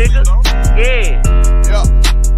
nigga. Yeah.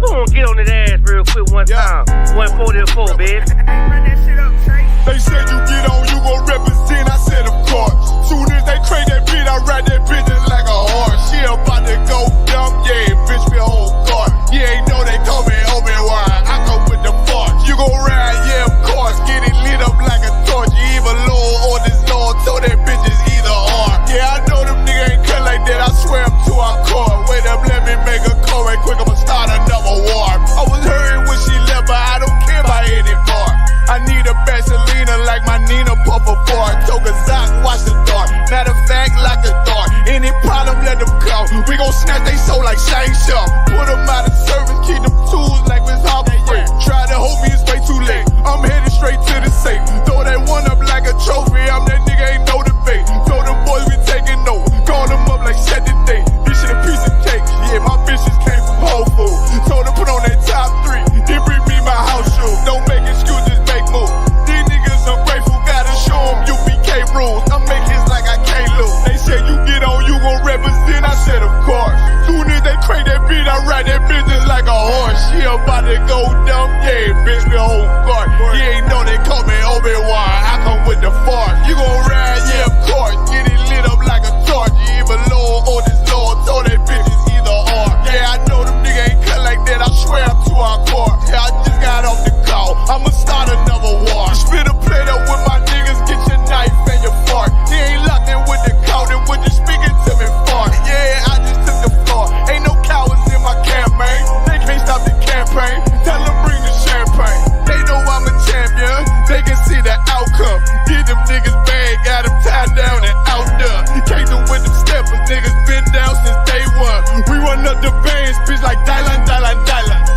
Go on, get on that ass real quick one time. 144, baby. Run that shit up, Trey. They said you get on, you gon' represent. I said, of course. Soon as they crank that beat, I ride that bitch just like a horse. She about to go dumb, yeah, bitch, me a whole car. You ain't know they call me Obi-Wan. I come with the force. You gon' ride, yeah, of course. Get it lit up like a torch. You either low or this Lord. So that bitch is either or. Yeah, I know them niggas ain't cut like that. I swear I'm to our core. Wait up, let me make a call right quick. I'ma start another war. I was hurting when she left, but I don't care about anymore. I need a Vaseline like my Nina Puffer Ford. Took a Zoc, watch the dark. Matter of fact, lock the door. Any problem, let them come. We gon' snatch they soul like Shang Tsung. Put them out of service, keep them tools like Miss Hopper Free. Try to hold me, it's way too late. I'm headed straight to the safe. Throw that one up like a trophy. I'm that nigga, ain't no debate. Told them boys we taking over. Call them up like set the date. This shit a piece of cake. Yeah, my bitches came from Whole Foods. Told them put on that top 3. Then bring me my house shoes. Don't make excuses, make moves. These niggas ungrateful, gotta show them UBK rules. I'm making like I can't lose. They said you get on, you gon' represent. I said of course. Soon as they crank that beat, I ride that bitch just like a horse. She about to go dumb, yeah, bitch, me a whole car. You ain't know they call me Obi-Wan. I come with the force. You gon' ride, yeah, of course. Get it lit up like a torch. You either low or this Lord. So that bitch is either or. Yeah, I know them niggas ain't cut like that. I swear I'm to our core. Yeah, I just got off the call. I'ma start another war. Spit a plate up with my niggas. Get your knife and your fork. He ain't locked in with the count and with the speaking to me far. Yeah, I just took the floor. Ain't no cowards in my campaign. They can't stop the campaign. Tell them bring the champagne. They know I'm a champion. They can see the outcome. Get them niggas bad. Got them tied down and out there. Can't do with them steppers. Niggas been down since day one. We run up the bands, bitch, like Dylan.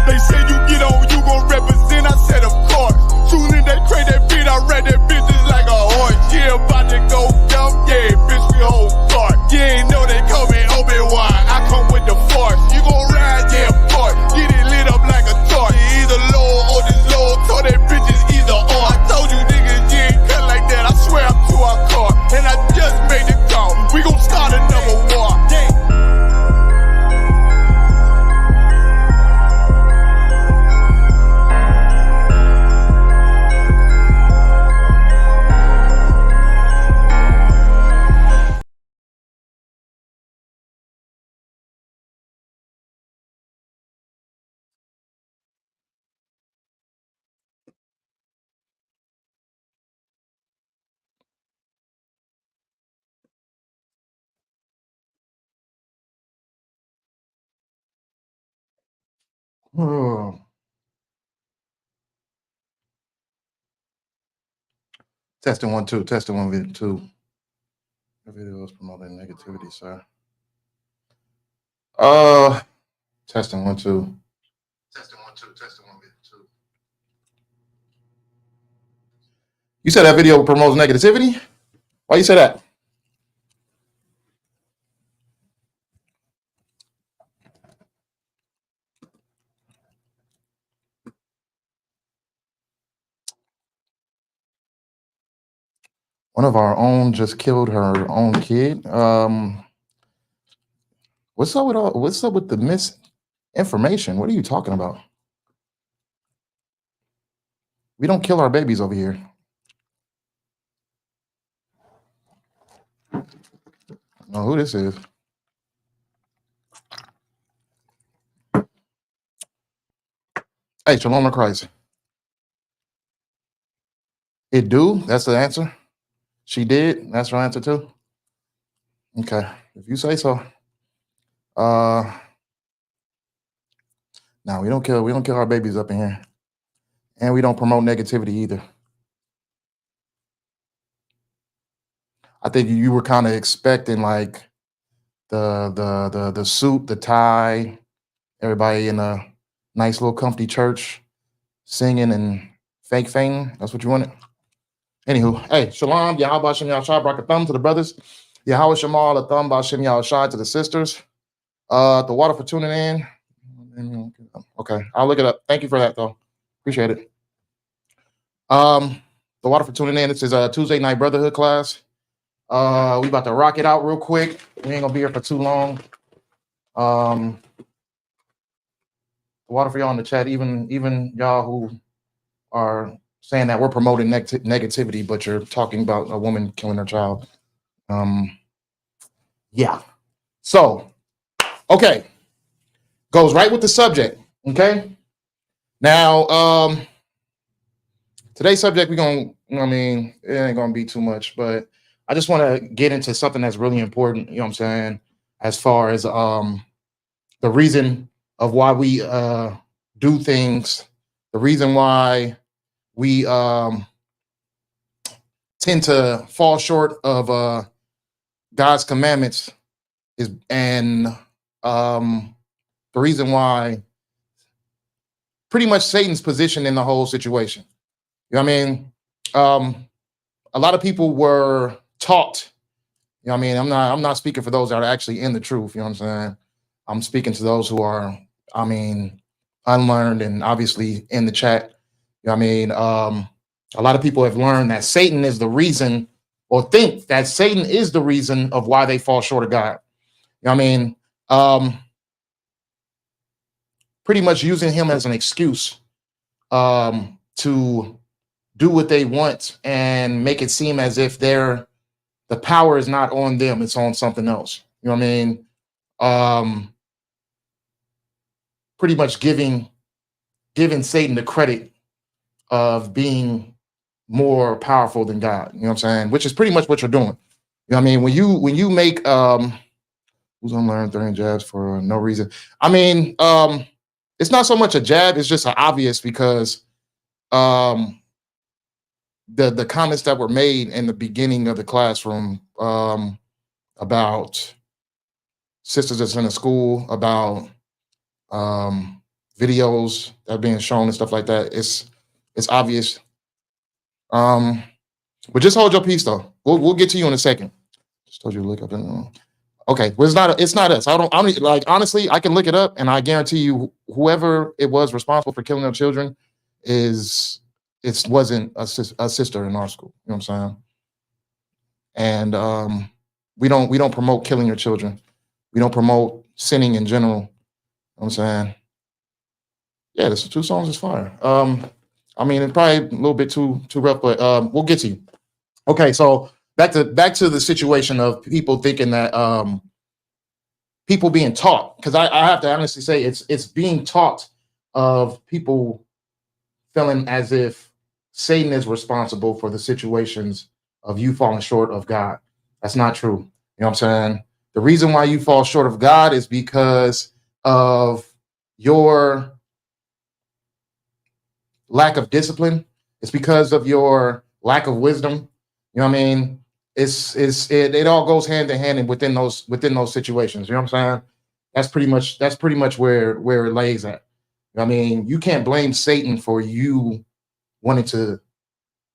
They say you get on, you gon' represent. I said, of course. Soon as they crank that beat, I ride that bitch just like a horse. Yeah, about to go dumb, yeah, bitch, we whole car. You ain't know they call me Obi-Wan. I come with the force. You gon' ride, yeah, of course. Get it lit up like a torch. You either low or this low. So that bitch is either or. I told you niggas, you ain't cut like that. I swear I'm to our car. And I just made the call. We gon' start another war. Yeah. Oh. Testing 1 2. Testing 1 2. The video is promoting negativity, sir. Testing 1 2. Testing 1 2. Testing 1 2. You said that video promotes negativity? Why you say that? One of our own just killed her own kid. What's up with the misinformation? What are you talking about? We don't kill our babies over here. I don't know who this is. Hey, Shalom to Christ. It do? That's the answer? She did? That's her answer too? Okay, if you say so. No, we don't kill our babies up in here. And we don't promote negativity either. I think you were kind of expecting like the suit, the tie, everybody in a nice little comfy church singing and fake fainting. That's what you wanted. Anywho, hey, shalom, Yahweh Shem Yahshai, Brakathum to the brothers. Yahweh Shemal, a thumb by Shem Yahshai to the sisters. The water for tuning in. Okay, I'll look it up. Thank you for that, though. Appreciate it. The water for tuning in. This is a Tuesday night brotherhood class. We about to rock it out real quick. We ain't gonna be here for too long. The water for y'all in the chat, even y'all who are saying that we're promoting negativity, but you're talking about a woman killing her child. Yeah. So, okay. Goes right with the subject. Okay. Now, today's subject, it ain't gonna be too much, but I just want to get into something that's really important, you know what I'm saying, as far as the reason of why we do things, the reason why we tend to fall short of God's commandments is, and the reason why pretty much Satan's position in the whole situation. You know what I mean? A lot of people were taught, you know what I mean? I'm not speaking for those that are actually in the truth, you know what I'm saying? I'm speaking to those who are, unlearned and obviously in the chat. You know what I mean? A lot of people have learned that Satan is the reason, or think that Satan is the reason of why they fall short of God. You know what I mean? Pretty much using him as an excuse to do what they want and make it seem as if the power is not on them, it's on something else. You know what I mean? Pretty much giving Satan the credit of being more powerful than God. You know what I'm saying? Which is pretty much what you're doing. You know what I mean? When you make who's gonna learn 30 jabs for no reason? I mean, it's not so much a jab, it's just an obvious, because the comments that were made in the beginning of the classroom about sisters that's in the school, about videos that are being shown and stuff like that, it's obvious. But just hold your peace though. We'll get to you in a second. Just told you to look up in okay, well, it's not us. I don't like, honestly, I can look it up and I guarantee you whoever it was responsible for killing their children wasn't a sister in our school. You know what I'm saying? And we don't promote killing your children. We don't promote sinning in general. You know what I'm saying? Yeah, this 2 songs is fire. I mean, it's probably a little bit too rough, but we'll get to you. Okay, so back to the situation of people thinking that people being taught, because I have to honestly say it's being taught of people feeling as if Satan is responsible for the situations of you falling short of God. That's not true. You know what I'm saying? The reason why you fall short of God is because of your lack of discipline. It's because of your lack of wisdom. You know what I mean? It all goes hand in hand within those situations. You know what I'm saying? That's pretty much where it lays at. I mean, you can't blame Satan for you wanting to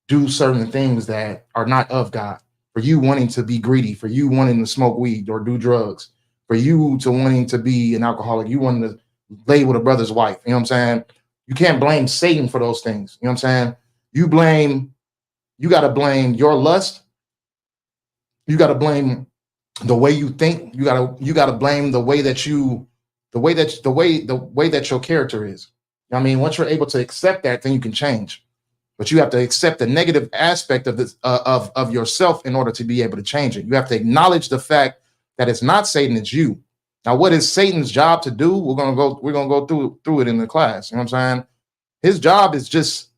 do certain things that are not of God, for you wanting to be greedy, for you wanting to smoke weed or do drugs, for you to wanting to be an alcoholic, you wanting to lay with a brother's wife. You know what I'm saying? You can't blame Satan for those things. You know what I'm saying? You got to blame your lust. You got to blame the way you think. You got to blame the way that your character is. I mean, once you're able to accept that, then you can change. But you have to accept the negative aspect of this of yourself in order to be able to change it. You have to acknowledge the fact that it's not Satan, it's you. Now, what is Satan's job to do? We're gonna go through it in the class. You know what I'm saying? His job is just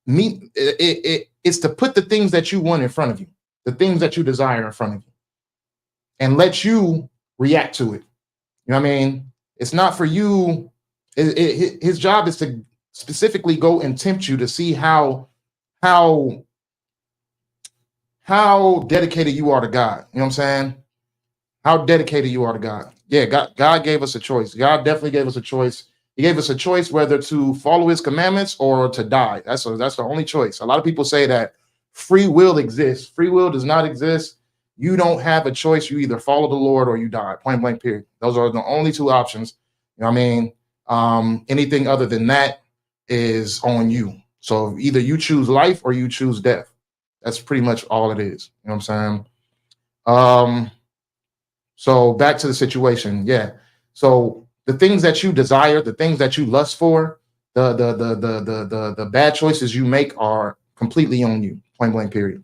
it's to put the things that you want in front of you, the things that you desire in front of you, and let you react to it. You know what I mean? It's not for you. His job is to specifically go and tempt you to see how dedicated you are to God. You know what I'm saying? How dedicated you are to God. Yeah, God gave us a choice. God definitely gave us a choice. He gave us a choice whether to follow his commandments or to die. That's the only choice. A lot of people say that free will exists. Free will does not exist. You don't have a choice. You either follow the Lord or you die. Point blank, period. Those are the only 2 options. You know what I mean? Anything other than that is on you. So either you choose life or you choose death. That's pretty much all it is. You know what I'm saying? So back to the situation. Yeah. So the things that you desire, the things that you lust for, the bad choices you make are completely on you. Point blank. Period.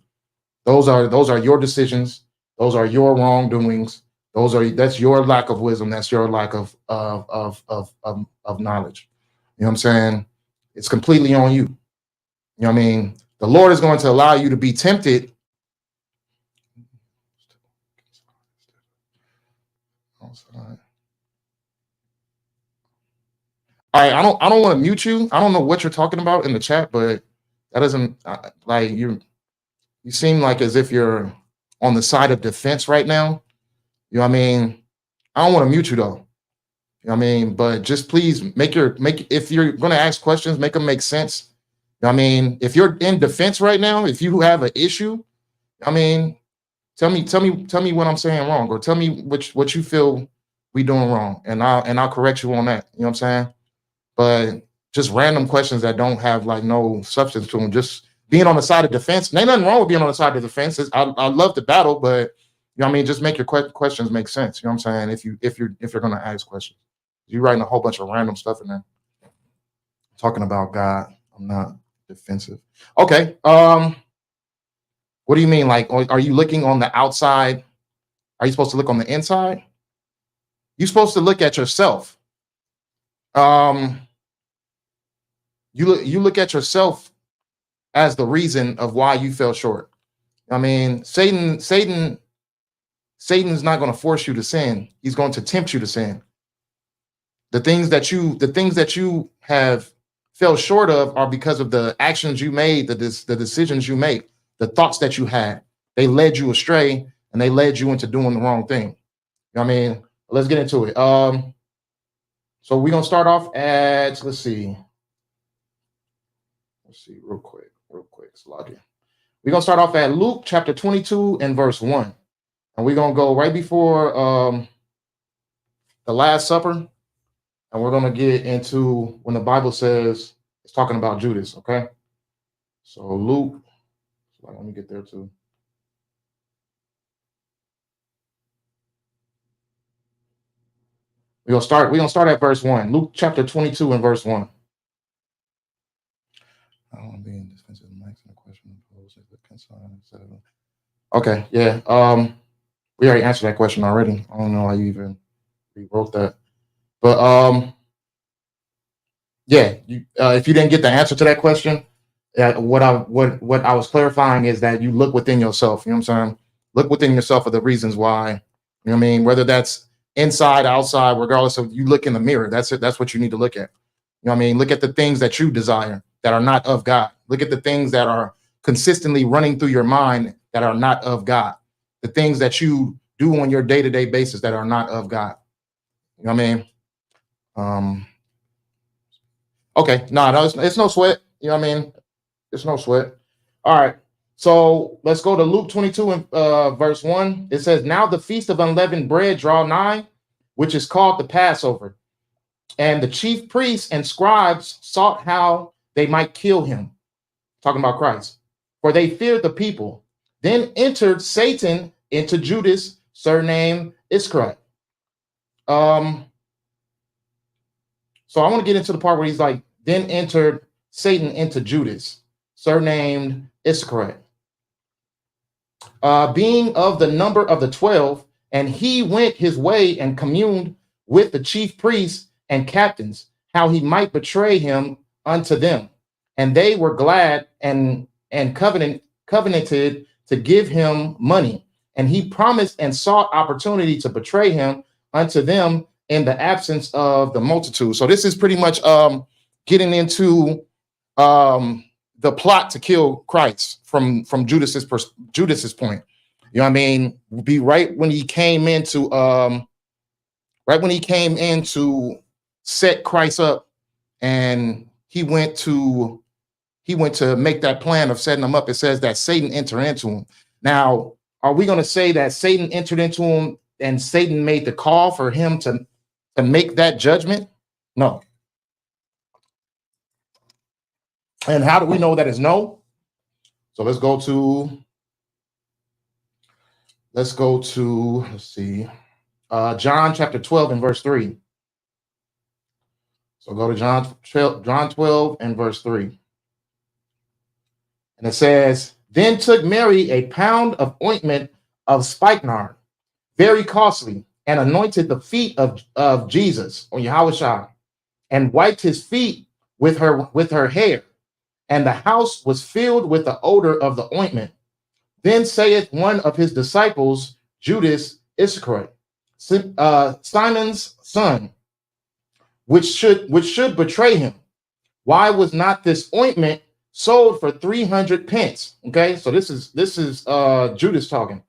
Those are your decisions. Those are your wrongdoings. That's your lack of wisdom. That's your lack of knowledge. You know what I'm saying? It's completely on you. You know what I mean? The Lord is going to allow you to be tempted. All right, I don't want to mute you. I don't know what you're talking about in the chat, but that doesn't like you seem like as if you're on the side of defense right now. You know what I mean? I don't want to mute you though. You know what I mean? But just please if you're going to ask questions, make them make sense. You know what I mean? If you're in defense right now, if you have an issue, I mean, tell me what I'm saying wrong, or tell me what you feel we doing wrong, and I'll correct you on that. You know what I'm saying? But just random questions that don't have like no substance to them, just being on the side of defense. There ain't nothing wrong with being on the side of defense. I love the battle, but you know what I mean, just make your questions make sense. You know what I'm saying? If you're gonna ask questions, you're writing a whole bunch of random stuff in there. Talking about God, I'm not defensive. Okay. What do you mean? Like, are you looking on the outside? Are you supposed to look on the inside? You're supposed to look at yourself. You look at yourself as the reason of why you fell short. I mean, Satan's not going to force you to sin. He's going to tempt you to sin. The things that you have fell short of are because of the actions you made, the decisions you make, the thoughts that you had. They led you astray, and they led you into doing the wrong thing. You know what I mean? Let's get into it. So we're gonna start off at let's see, real quick. Slogging. We're gonna start off at Luke chapter 22 and verse 1, and we're gonna go right before the Last Supper, and we're gonna get into when the Bible says it's talking about Judas. Okay, so Luke. Let me get there too. We're gonna start at verse 1. Luke chapter 22 and verse 1. I don't want to be in defensive mics in the question. Okay, yeah. We already answered that question already. I don't know why you even rewrote that. But yeah, if you didn't get the answer to that question, what I was clarifying is that you look within yourself. You know what I'm saying? Look within yourself for the reasons why. You know what I mean? Whether that's inside, outside, regardless of, you look in the mirror. That's it. That's what you need to look at. You know what I mean? Look at the things that you desire that are not of God. Look at the things that are consistently running through your mind that are not of God. The things that you do on your day-to-day basis that are not of God. You know what I mean? Okay, no, it's no sweat. You know what I mean? It's no sweat. All right. So let's go to Luke 22 and verse 1. It says, now the feast of unleavened bread draw nigh, which is called the Passover. And the chief priests and scribes sought how they might kill him. Talking about Christ. For they feared the people. Then entered Satan into Judas, surnamed Isupk. So I want to get into the part where he's like, then entered Satan into Judas, surnamed Isupk, being of the number of the 12, and he went his way and communed with the chief priests and captains, how he might betray him unto them. And they were glad and covenanted to give him money. And he promised and sought opportunity to betray him unto them in the absence of the multitude. So this is pretty much getting into the plot to kill Christ from Judas's point. You know what I mean? Be right when he came in to set Christ up, and he went to make that plan of setting him up. It says that Satan entered into him. Now, are we going to say that Satan entered into him and Satan made the call for him to make that judgment? No. And how do we know that is no? So let's go to, let's see. John chapter 12 and verse 3. So go to John 12 and verse 3. And it says, then took Mary a pound of ointment of spikenard, very costly, and anointed the feet of Jesus, or Yahushua, and wiped his feet with her hair. And the house was filled with the odor of the ointment. Then saith one of his disciples, Judas Iscariot, Simon's son, which should betray him, why was not this ointment sold for 300 pence? Okay, so this is Judas talking.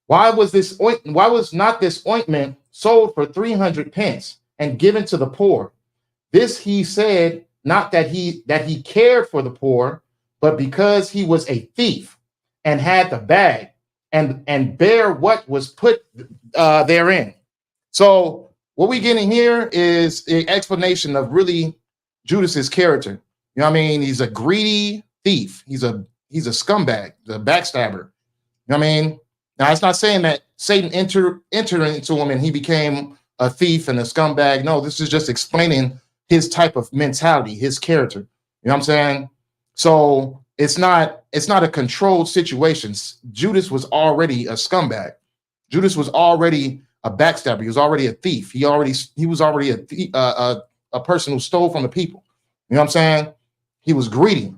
Why was not this ointment sold for 300 pence and given to the poor? This he said, not that he cared for the poor, but because he was a thief and had the bag and bear what was put therein. So what we getting here is an explanation of really Judas's character. You know what I mean? He's a greedy thief. He's a scumbag, the backstabber. You know what I mean? Now, it's not saying that Satan entered into him and he became a thief and a scumbag. No, this is just explaining his type of mentality, his character. You know what I'm saying? So it's not a controlled situation. Judas was already a scumbag. Judas was already a backstabber. He was already a thief. He was already a person who stole from the people. You know what I'm saying? He was greedy.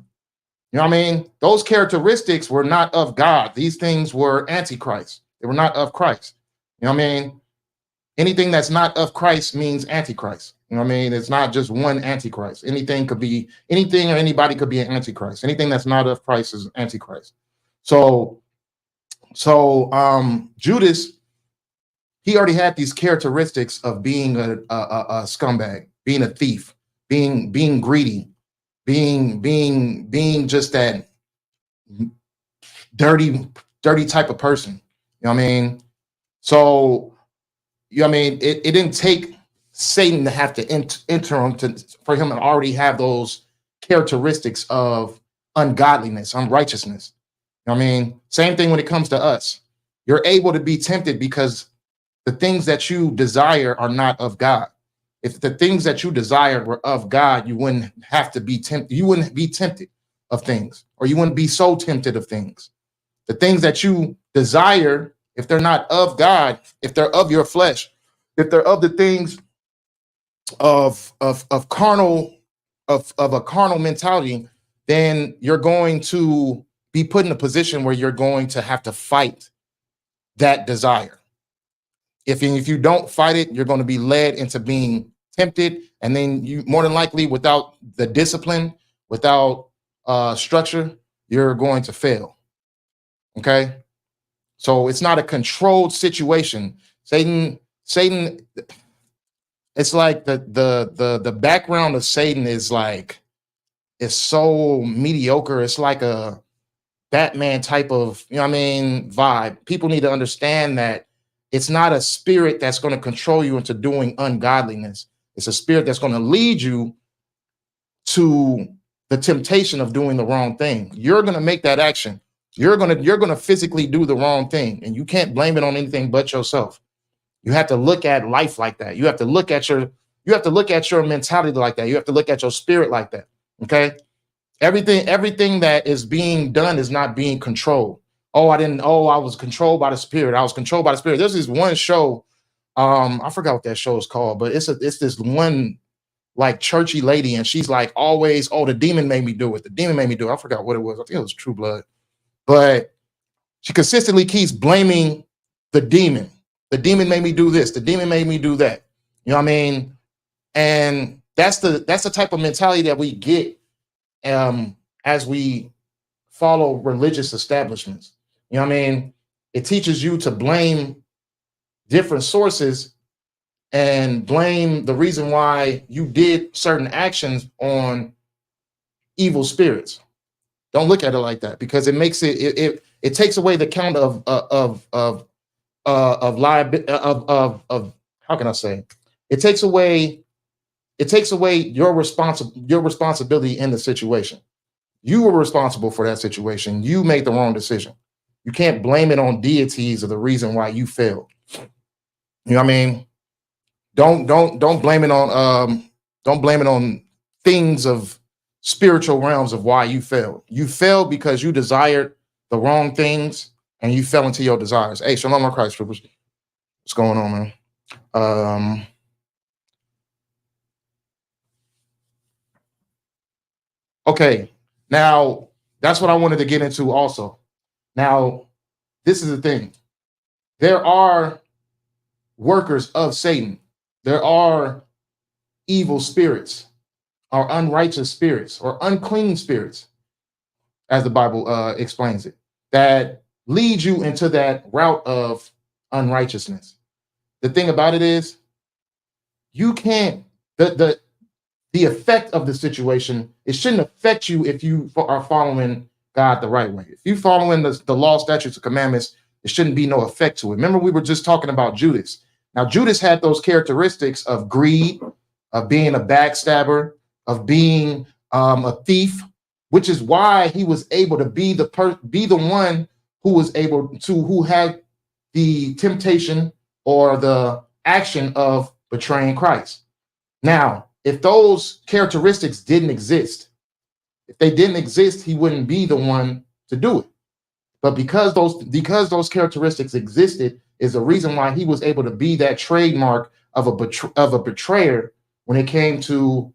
You know what I mean? Those characteristics were not of God. These things were antichrist. They were not of Christ. You know what I mean? Anything that's not of Christ means antichrist. You know what I mean? It's not just one antichrist. Anything or anybody could be an antichrist. Anything that's not of Christ is antichrist. So Judas, he already had these characteristics of being a scumbag, being a thief, being greedy, being just that dirty type of person. You know what I mean? So, you know what I mean? It didn't take Satan to have to enter him for him to already have those characteristics of ungodliness, unrighteousness. You know what I mean? Same thing when it comes to us. You're able to be tempted because the things that you desire are not of God. If the things that you desired were of God, you wouldn't have to be tempted. You wouldn't be tempted of things, or you wouldn't be so tempted of things. The things that you desire, if they're not of God, if they're of your flesh, if they're of the things of a carnal mentality, then you're going to be put in a position where you're going to have to fight that desire. If you don't fight it, you're going to be led into being tempted, and then you more than likely, without the discipline, without structure, you're going to fail. Okay, so it's not a controlled situation. Satan. It's like the background of Satan is so mediocre. It's like a Batman type of, you know what I mean, vibe. People need to understand that it's not a spirit that's going to control you into doing ungodliness. It's a spirit that's going to lead you to the temptation of doing the wrong thing. You're going to make that action. You're going to physically do the wrong thing, and you can't blame it on anything but yourself. You have to look at life like that. You have to look at your mentality like that. You have to look at your spirit like that. Okay? Everything that is being done is not being controlled. I was controlled by the spirit. I was controlled by the spirit. There's this one show. I forgot what that show is called, but it's this one like churchy lady, and she's like always, the demon made me do it. The demon made me do it. I forgot what it was. I think it was True Blood. But she consistently keeps blaming the demon. The demon made me do this. The demon made me do that. You know what I mean? And that's the type of mentality that we get as we follow religious establishments. You know what I mean? It teaches you to blame different sources and blame the reason why you did certain actions on evil spirits. Don't look at it like that, because it makes it takes away the count of how can I say? It takes away your responsibility in the situation. You were responsible for that situation. You made the wrong decision. You can't blame it on deities or the reason why you failed. You know what I mean? Don't blame it on don't blame it on things of spiritual realms of why you failed. You failed because you desired the wrong things and you fell into your desires. Hey, shalom on Christ, troopers. What's going on, man? Okay, now that's what I wanted to get into also. Now, this is the thing. There are workers of Satan. There are evil spirits, or unrighteous spirits, or unclean spirits, as the Bible explains it, that lead you into that route of unrighteousness. The thing about it is, you can't, the effect of the situation, it shouldn't affect you if you are following God the right way. If you following the law, statutes, and commandments, it shouldn't be no effect to it. Remember, we were just talking about Judas. Now, Judas had those characteristics of greed, of being a backstabber, of being a thief, which is why he was able to be the one who was able to, who had the temptation or the action of betraying Christ. Now, if those characteristics didn't exist, if they didn't exist, he wouldn't be the one to do it. But because those characteristics existed, is the reason why he was able to be that trademark of a betrayer when it came to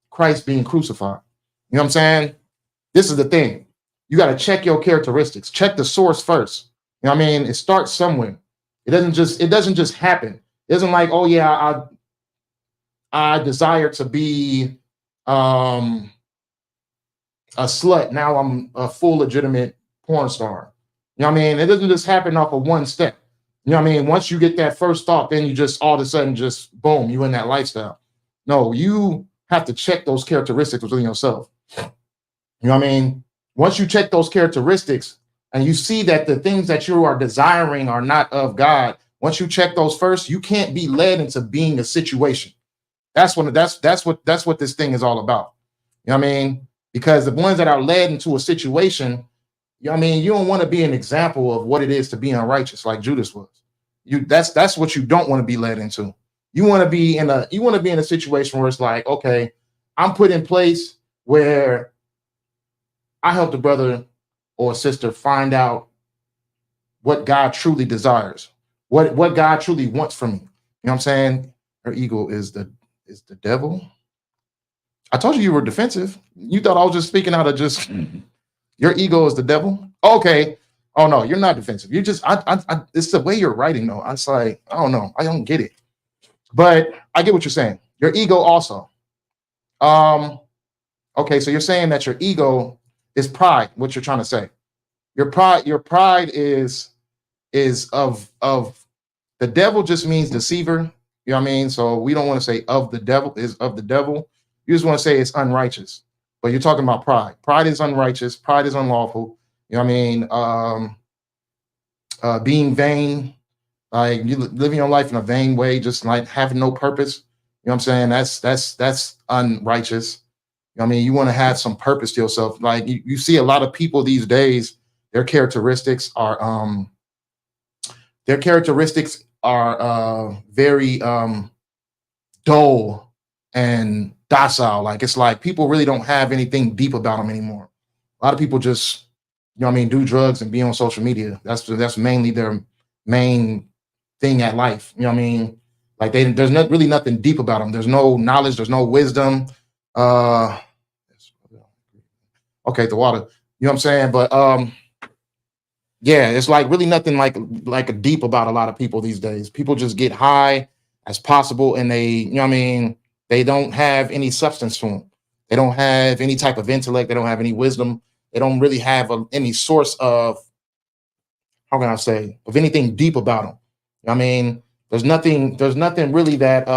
Christ being crucified. You know what I'm saying? This is the thing. You got to check your characteristics. Check the source first. You know what I mean? It starts somewhere. It doesn't just happen. It isn't like, oh yeah, I desire to be a slut. Now I'm a full legitimate porn star. You know what I mean? It doesn't just happen off of one step. You know what I mean? Once you get that first thought, then you just all of a sudden just boom, you in that lifestyle. No, you have to check those characteristics within yourself. You know what I mean? Once you check those characteristics and you see that the things that you are desiring are not of God, once you check those first, you can't be led into being a situation. That's what this thing is all about. You know what I mean? Because the ones that are led into a situation, you know what I mean, you don't want to be an example of what it is to be unrighteous like Judas was. That's what you don't want to be led into. You want to be in a situation where it's like, okay, I'm put in place where I help the brother or sister find out what God truly desires, what God truly wants from me. You know what I'm saying? Her ego is the devil. I told you were defensive. You thought I was just speaking out of just your ego is the devil. Okay. Oh no, you're not defensive. You just it's the way you're writing though. It's like, I don't know. I don't get it. But I get what you're saying. Your ego also. Okay, so you're saying that your ego is pride, what you're trying to say. Your pride is of the devil just means deceiver. You know what I mean? So we don't want to say of the devil is of the devil. You just want to say it's unrighteous. But you're talking about pride. Pride is unrighteous. Pride is unlawful. You know what I mean? Being vain, like you living your life in a vain way, just like having no purpose. You know what I'm saying? That's unrighteous. You know what I mean? You want to have some purpose to yourself. Like you see a lot of people these days, their characteristics are very dull and docile. Like it's like people really don't have anything deep about them anymore. A lot of people just, you know what I mean, do drugs and be on social media. That's mainly their main thing at life. You know what I mean? Like there's not really nothing deep about them. There's no knowledge. There's no wisdom. Okay, the water. You know what I'm saying? But yeah, it's like really nothing like a deep about a lot of people these days. People just get high as possible, and they, you know what I mean, they don't have any substance to them. They don't have any type of intellect. They don't have any wisdom. They don't really have any source of, how can I say, of anything deep about them. You know what I mean, there's nothing really that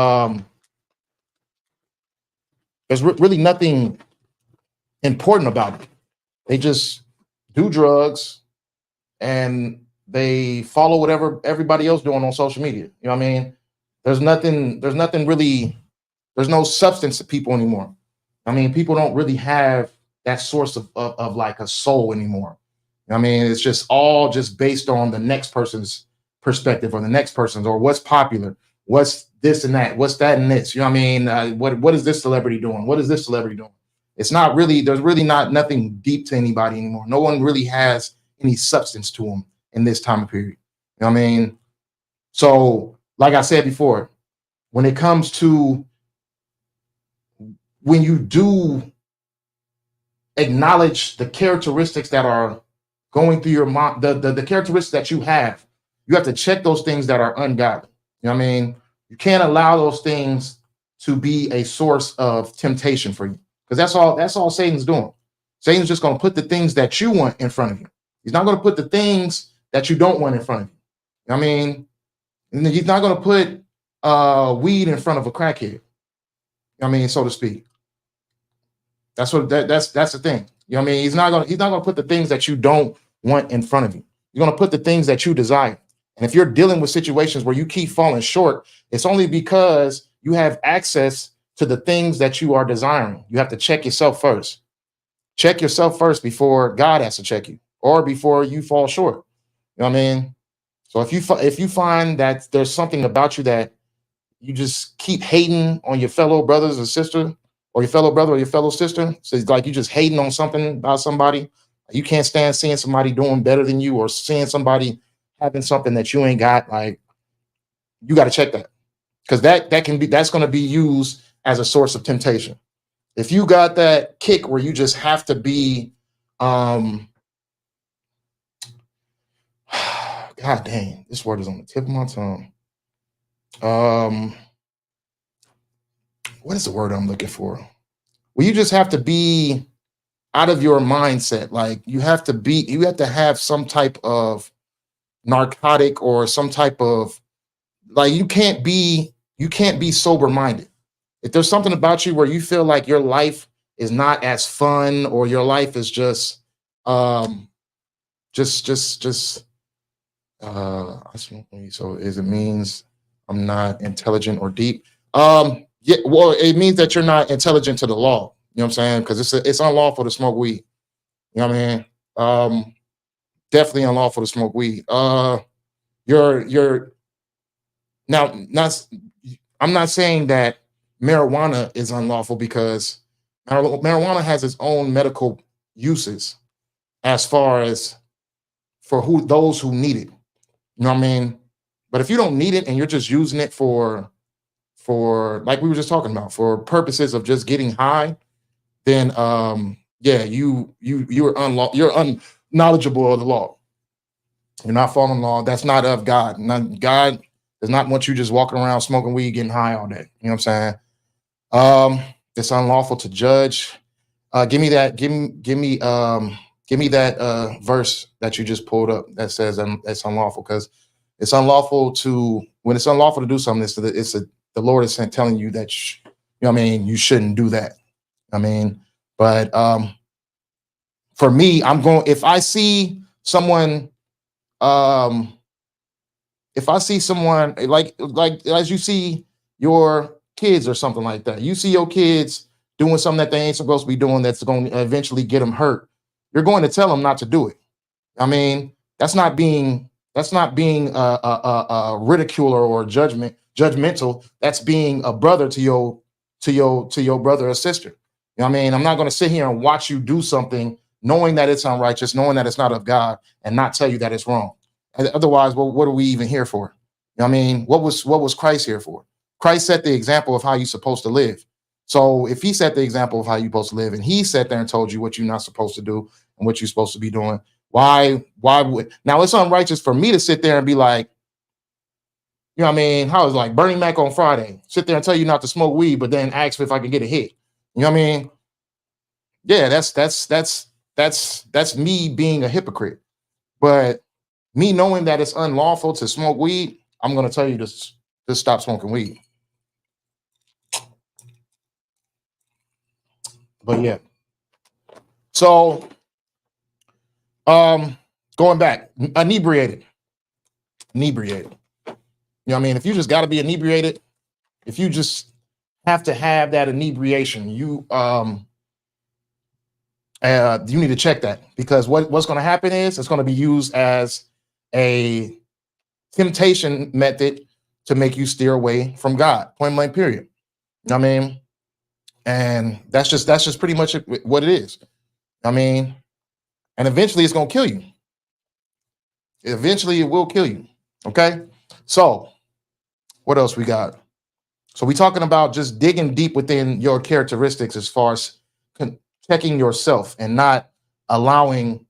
really nothing important about them. They just do drugs and they follow whatever everybody else doing on social media. You know what I mean? There's nothing really, there's no substance to people anymore. I mean, people don't really have that source of like a soul anymore. You know what I mean? It's just all just based on the next person's perspective or the next person's, or what's popular, what's this and that, what's that and this. You know what I mean? What is this celebrity doing? What is this celebrity doing? It's not really, there's really nothing deep to anybody anymore. No one really has any substance to them in this time period. You know what I mean? So, like I said before, when it comes to when you do acknowledge the characteristics that are going through your mind, the characteristics that you have to check those things that are ungodly. You know what I mean? You can't allow those things to be a source of temptation for you, because that's all Satan's doing. Satan's just going to put the things that you want in front of you. He's not going to put the things that you don't want in front of you. You know what I mean? And he's not going to put weed in front of a crackhead. You know what I mean, so to speak. That's the thing. You know what I mean? He's not gonna put the things that you don't want in front of you. You're gonna put the things that you desire. And if you're dealing with situations where you keep falling short, it's only because you have access to the things that you are desiring. You have to check yourself first. Check yourself first before God has to check you, or before you fall short. You know what I mean? So if you find that there's something about you that you just keep hating on your fellow brothers or sister, or your fellow brother or your fellow sister, so it's like you just hating on something about somebody. You can't stand seeing somebody doing better than you, or seeing somebody having something that you ain't got. Like, you got to check that, because that's going to be used as a source of temptation. If you got that kick where you just have to be, God dang, this word is on the tip of my tongue. What is the word I'm looking for? Well, you just have to be out of your mindset. Like, you have to have some type of narcotic, or some type of, like, you can't be sober minded. If there's something about you where you feel like your life is not as fun, or your life is just so is it means I'm not intelligent or deep. Yeah, well, it means that you're not intelligent to the law. You know what I'm saying? Because it's unlawful to smoke weed. You know what I mean? Definitely unlawful to smoke weed. You're now not. I'm not saying that marijuana is unlawful, because marijuana has its own medical uses, as far as for those who need it. You know what I mean? But if you don't need it and you're just using it for like we were just talking about, for purposes of just getting high, then yeah, you're unknowledgeable of the law. You're not following law. That's not of God. God does not want you just walking around smoking weed, getting high all day. You know what I'm saying? It's unlawful to judge. Give me that verse that you just pulled up that says it's unlawful, because it's unlawful to, when it's unlawful to do something, the Lord is telling you that you know what I mean, you shouldn't do that. I mean, but for me, if I see someone like as you see your kids or something like that, you see your kids doing something that they ain't supposed to be doing, that's going to eventually get them hurt, you're going to tell them not to do it. I mean, that's not being a ridiculer or judgmental. That's being a brother to your brother or sister. You know what I mean? I'm not going to sit here and watch you do something knowing that it's unrighteous, knowing that it's not of God, and not tell you that it's wrong. Otherwise, well, what are we even here for? You know what I mean? What was Christ here for? Christ set the example of how you're supposed to live. So if he set the example of how you're supposed to live, and he sat there and told you what you're not supposed to do and what you're supposed to be doing, why would, now it's unrighteous for me to sit there and be like, you know what I mean? How is like Bernie Mac on Friday, sit there and tell you not to smoke weed, but then ask if I can get a hit. You know what I mean? Yeah, that's me being a hypocrite. But me knowing that it's unlawful to smoke weed, I'm going to tell you to stop smoking weed. But yeah. So, going back, inebriated. You know what I mean? If you just got to be inebriated, if you just have to have that inebriation, you need to check that, because what's going to happen is it's going to be used as a temptation method to make you steer away from God. Point blank, period. You know what I mean? And that's just pretty much what it is. I mean, and eventually it's gonna kill you. Eventually it will kill you. Okay. So what else we got? So we're talking about just digging deep within your characteristics as far as checking yourself and not allowing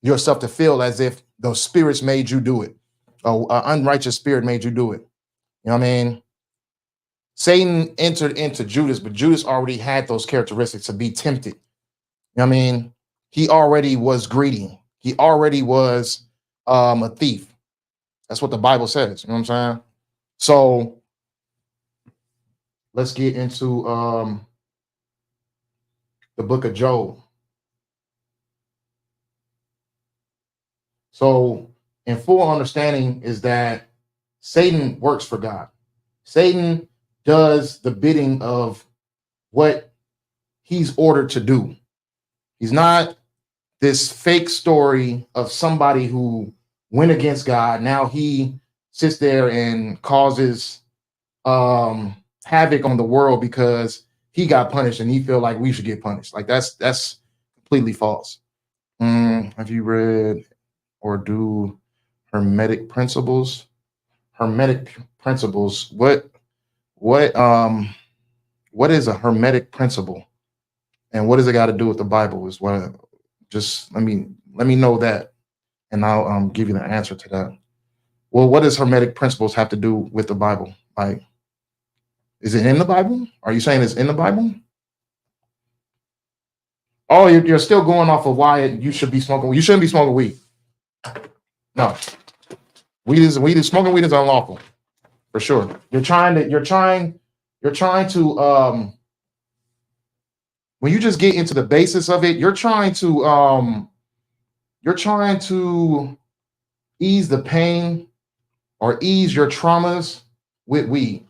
yourself to feel as if those spirits made you do it. An unrighteous spirit made you do it. You know what I mean? Satan entered into Judas, but Judas already had those characteristics to be tempted. You know what I mean? He already was greedy. He already was a thief. That's what the Bible says. You know what I'm saying? So let's get into the book of Job. So in full understanding is that Satan works for God. Satan does the bidding of what he's ordered to do. He's not this fake story of somebody who went against God. Now he sits there and causes havoc on the world because he got punished and he feel like we should get punished. Like that's completely false. Have you read or do Hermetic principles? Hermetic principles. What is a Hermetic principle? And what does it got to do with the Bible? Is what just let me know that, and I'll give you the answer to that. Well, what does Hermetic principles have to do with the Bible? Like, is it in the Bible? Are you saying it's in the Bible? Oh, you're still going off of why you should be smoking. You shouldn't be smoking weed. No, smoking weed is unlawful for sure. You're trying to when you just get into the basis of it, you're trying to ease the pain or ease your traumas with weed.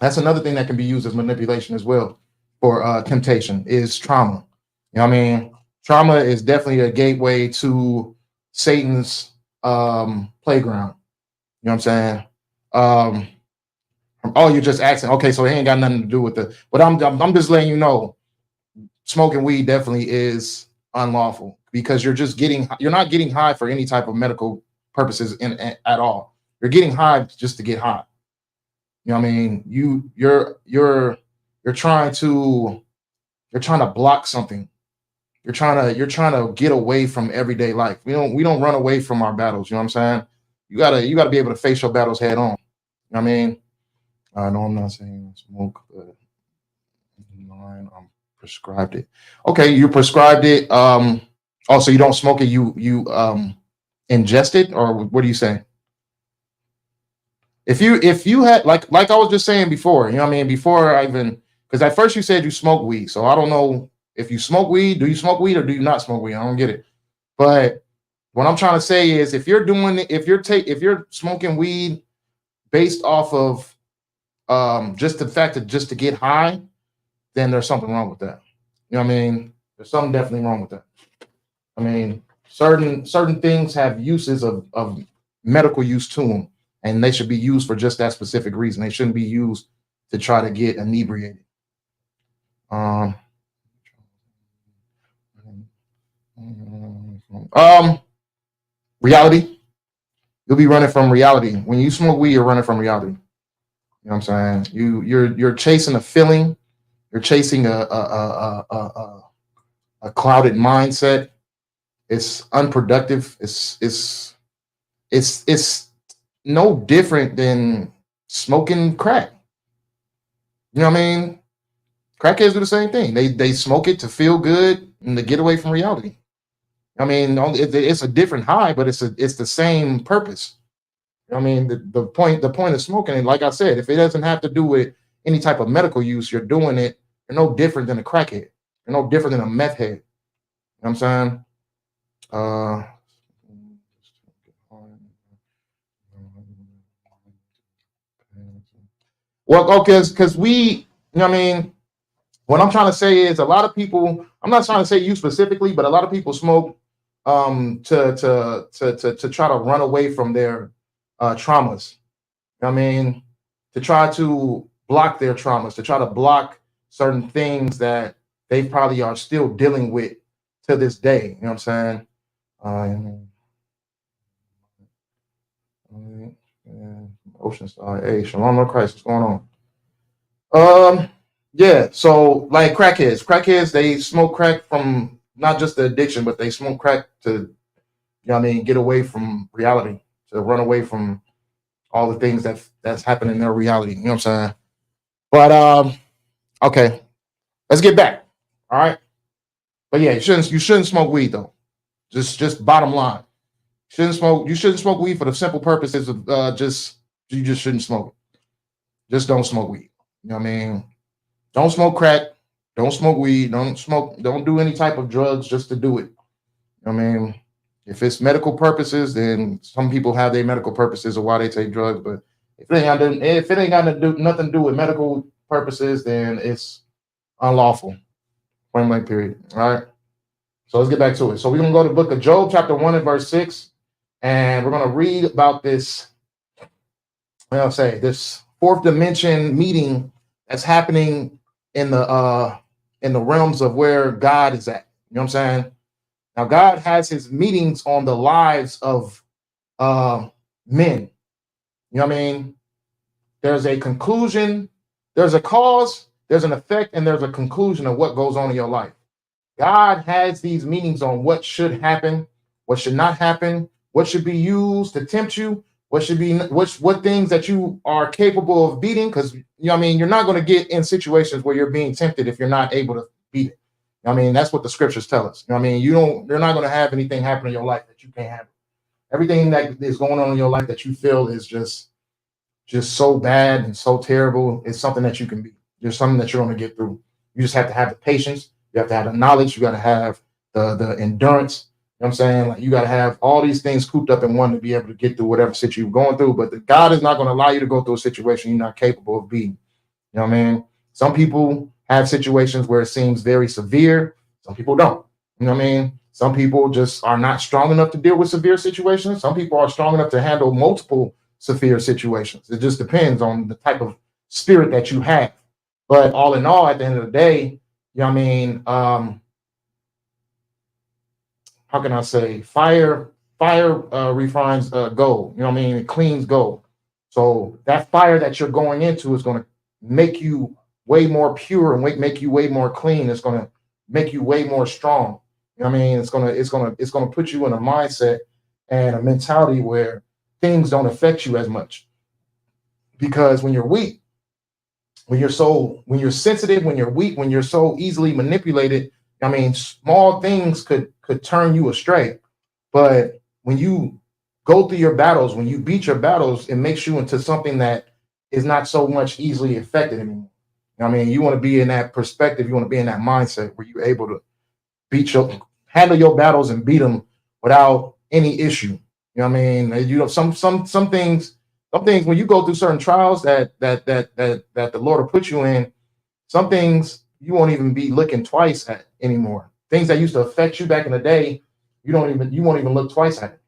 That's another thing that can be used as manipulation as well for temptation is trauma. You know what I mean? Trauma is definitely a gateway to Satan's playground. You know what I'm saying? Oh, you're just asking. Okay, so it ain't got nothing to do with but I'm just letting you know, smoking weed definitely is unlawful because you're not getting high for any type of medical purposes at all. You're getting high just to get high. You know what I mean? You're trying to block something. You're trying to get away from everyday life. We don't run away from our battles. You know what I'm saying? You gotta be able to face your battles head on. You know what I mean? No, I'm not saying smoke, but I'm prescribed it. Okay, you prescribed it. So you don't smoke it. You ingest it, or what are you saying? If you had like I was just saying before, you know what I mean? Before I even, because at first you said you smoke weed, so I don't know if you smoke weed. Do you smoke weed or do you not smoke weed? I don't get it. But what I'm trying to say is, if you're smoking weed based off of just the fact that just to get high, then there's something wrong with that. You know what I mean? There's something definitely wrong with that. I mean, certain things have uses of medical use to them, and they should be used for just that specific reason. They shouldn't be used to try to get inebriated. Reality. You'll be running from reality. When you smoke weed, you're running from reality. You know what I'm saying? You're chasing a feeling. You're chasing a clouded mindset. It's unproductive. It's no different than smoking crack. You know what I mean? Crackheads do the same thing. They smoke it to feel good and to get away from reality. I mean, it's a different high, but it's the same purpose. I mean, the point of smoking, and like I said, if it doesn't have to do with any type of medical use, you're doing it. You're no different than a crackhead. You're no different than a meth head. You know what I'm saying? Well, okay, because you know what I mean? What I'm trying to say is a lot of people, I'm not trying to say you specifically, but a lot of people smoke to try to run away from their traumas. I mean, to try to block their traumas, to try to block certain things that they probably are still dealing with to this day. You know what I'm saying? Ocean Star, hey, Shalom of Christ, what's going on? Yeah, so like crackheads, they smoke crack from not just the addiction, but they smoke crack to, you know what I mean, get away from reality, to run away from all the things that's happening in their reality. You know what I'm saying? But okay, let's get back. All right. But yeah, you shouldn't smoke weed though. Just bottom line. You shouldn't smoke weed for the simple purposes of you just shouldn't smoke it. Just don't smoke weed. You know what I mean? Don't smoke crack, don't smoke weed, don't do any type of drugs just to do it. You know what I mean? If it's medical purposes, then some people have their medical purposes of why they take drugs. But if it ain't got nothing to do with medical purposes, then it's unlawful. Point blank period. All right. So let's get back to it. So we're gonna go to the book of Job, chapter 1 and verse 6, and we're gonna read about this. This fourth dimension meeting that's happening in the realms of where God is at. You know what I'm saying? Now, God has his meetings on the lives of men. You know what I mean? There's a conclusion, there's a cause, there's an effect, and there's a conclusion of what goes on in your life. God has these meetings on what should happen, what should not happen, what should be used to tempt you, what things that you are capable of beating, because you know what I mean, you're not going to get in situations where you're being tempted if you're not able to beat it. I mean, that's what the scriptures tell us. You know what I mean, you're not going to have anything happen in your life that you can't handle. Everything that is going on in your life that you feel is just so bad and so terrible is something that you can beat. There's something that you're going to get through. You just have to have the patience. You have to have the knowledge. You got to have the endurance. You know what I'm saying? Like, you got to have all these things cooped up in one to be able to get through whatever situation you're going through. But God is not going to allow you to go through a situation you're not capable of beating. You know what I mean? Some people have situations where it seems very severe. Some people don't. You know what I mean? Some people just are not strong enough to deal with severe situations. Some people are strong enough to handle multiple severe situations. It just depends on the type of spirit that you have. But all in all, at the end of the day, you know what I mean? How can I say? Fire refines gold. You know what I mean? It cleans gold. So that fire that you're going into is going to make you way more pure and make you way more clean. It's going to make you way more strong. You know what I mean? It's going to put you in a mindset and a mentality where things don't affect you as much. Because when you're weak, when you're sensitive, when you're weak, when you're so easily manipulated, I mean, small things could turn you astray. But when you go through your battles, when you beat your battles, it makes you into something that is not so much easily affected anymore. I mean, you want to be in that perspective. You want to be in that mindset where you're able to handle your battles and beat them without any issue. You know what I mean? You know, some things when you go through certain trials that the Lord will put you in, some things you won't even be looking twice at anymore. Things that used to affect you back in the day, you won't even look twice at it.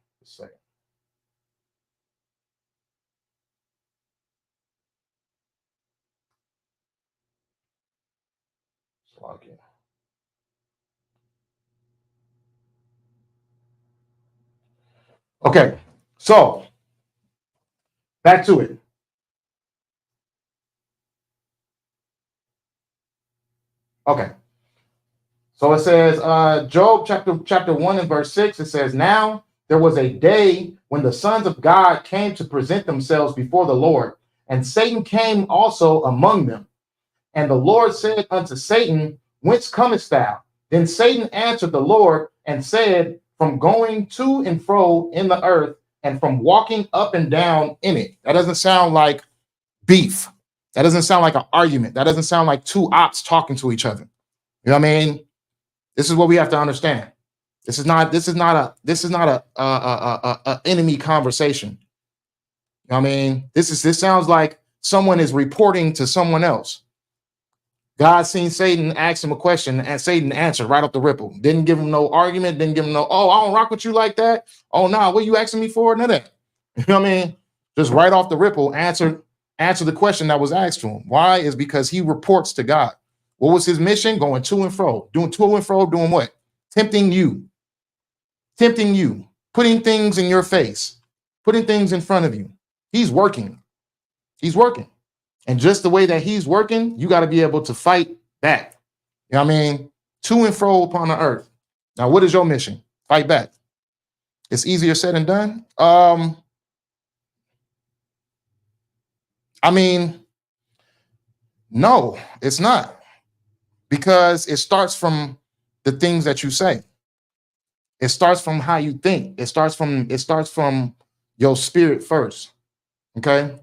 Okay, so back to it. Okay. So it says, Job chapter 1 and verse 6, it says, now there was a day when the sons of God came to present themselves before the Lord, and Satan came also among them. And the Lord said unto Satan, whence comest thou? Then Satan answered the Lord and said, from going to and fro in the earth, and from walking up and down in it. That doesn't sound like beef. That doesn't sound like an argument. That doesn't sound like two ops talking to each other. You know what I mean? This is what we have to understand. This is not a enemy conversation. You know what I mean? This sounds like someone is reporting to someone else. God seen Satan, asked him a question, and Satan answered right off the ripple. Didn't give him no argument, didn't give him no, oh, I don't rock with you like that. Oh, nah, what you asking me for? None of that. You know what I mean? Just right off the ripple, answer the question that was asked to him. Why? Is because he reports to God. What was his mission? Going to and fro. Doing to and fro, doing what? Tempting you. Tempting you. Putting things in your face. Putting things in front of you. He's working. He's working. And just the way that he's working, you got to be able to fight back. You know what I mean? To and fro upon the earth. Now, what is your mission? Fight back. It's easier said than done. I mean, no, it's not. Because it starts from the things that you say. It starts from how you think. It starts from your spirit first. Okay?